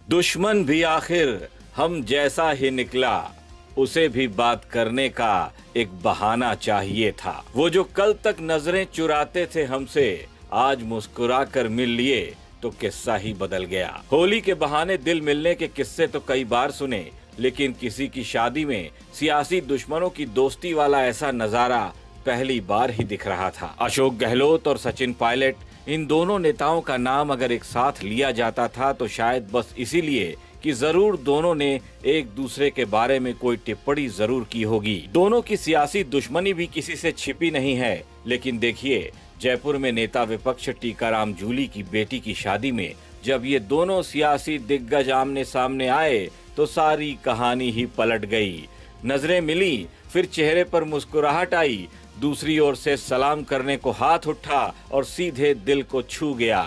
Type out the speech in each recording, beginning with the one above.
दुश्मन भी आखिर हम जैसा ही निकला, उसे भी बात करने का एक बहाना चाहिए था। वो जो कल तक नजरें चुराते थे हमसे, आज मुस्कुरा कर मिल लिए तो किस्सा ही बदल गया। होली के बहाने दिल मिलने के किस्से तो कई बार सुने, लेकिन किसी की शादी में सियासी दुश्मनों की दोस्ती वाला ऐसा नजारा पहली बार ही दिख रहा था। अशोक गहलोत और सचिन पायलट, इन दोनों नेताओं का नाम अगर एक साथ लिया जाता था तो शायद बस इसीलिए कि जरूर दोनों ने एक दूसरे के बारे में कोई टिप्पणी जरूर की होगी। दोनों की सियासी दुश्मनी भी किसी से छिपी नहीं है, लेकिन देखिए जयपुर में नेता विपक्ष टीकाराम जूली की बेटी की शादी में जब ये दोनों सियासी दिग्गज आमने सामने आए तो सारी कहानी ही पलट गई। नजरें मिली, फिर चेहरे पर मुस्कुराहट आई, दूसरी ओर से सलाम करने को हाथ उठा और सीधे दिल को छू गया।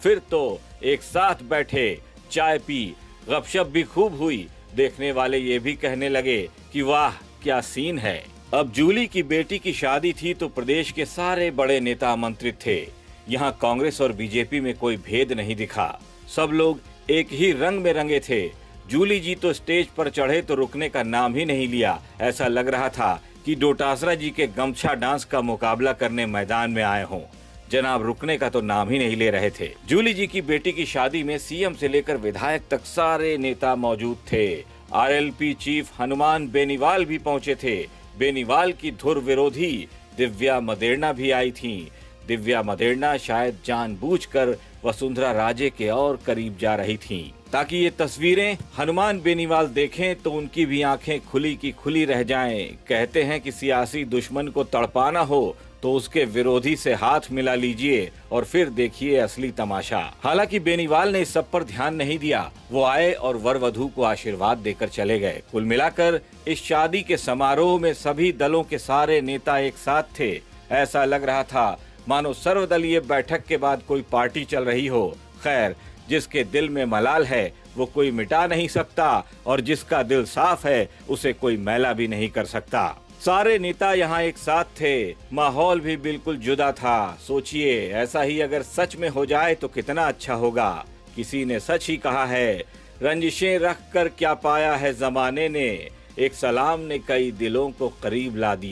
फिर तो एक साथ बैठे, चाय पी, गपशप भी खूब हुई। देखने वाले ये भी कहने लगे कि वाह क्या सीन है। अब जूली की बेटी की शादी थी तो प्रदेश के सारे बड़े नेता आमंत्रित थे। यहाँ कांग्रेस और बीजेपी में कोई भेद नहीं दिखा, सब लोग एक ही रंग में रंगे थे। जूली जी तो स्टेज पर चढ़े तो रुकने का नाम ही नहीं लिया। ऐसा लग रहा था कि डोटासरा जी के गमछा डांस का मुकाबला करने मैदान में आए हों। जनाब रुकने का तो नाम ही नहीं ले रहे थे। जूली जी की बेटी की शादी में सीएम से लेकर विधायक तक सारे नेता मौजूद थे। आरएलपी चीफ हनुमान बेनीवाल भी पहुंचे थे। बेनीवाल की धुर विरोधी दिव्या मदेरणा भी आई थीं। दिव्या मदेरणा शायद जानबूझकर वसुंधरा राजे के और करीब जा रही थीं, ताकि ये तस्वीरें हनुमान बेनीवाल देखें तो उनकी भी आंखें खुली की खुली रह जाएं। कहते हैं कि सियासी दुश्मन को तड़पाना हो तो उसके विरोधी से हाथ मिला लीजिए और फिर देखिए असली तमाशा। हालांकि बेनीवाल ने इस सब पर ध्यान नहीं दिया। वो आए और वर वधू को आशीर्वाद देकर चले गए। कुल मिलाकर इस शादी के समारोह में सभी दलों के सारे नेता एक साथ थे। ऐसा लग रहा था मानो सर्वदलीय बैठक के बाद कोई पार्टी चल रही हो। खैर, जिसके दिल में मलाल है वो कोई मिटा नहीं सकता, और जिसका दिल साफ है उसे कोई मैला भी नहीं कर सकता। सारे नेता यहाँ एक साथ थे, माहौल भी बिल्कुल जुदा था। सोचिए ऐसा ही अगर सच में हो जाए तो कितना अच्छा होगा। किसी ने सच ही कहा है, रंजिशें रख कर क्या पाया है जमाने ने, एक सलाम ने कई दिलों को करीब ला दिया।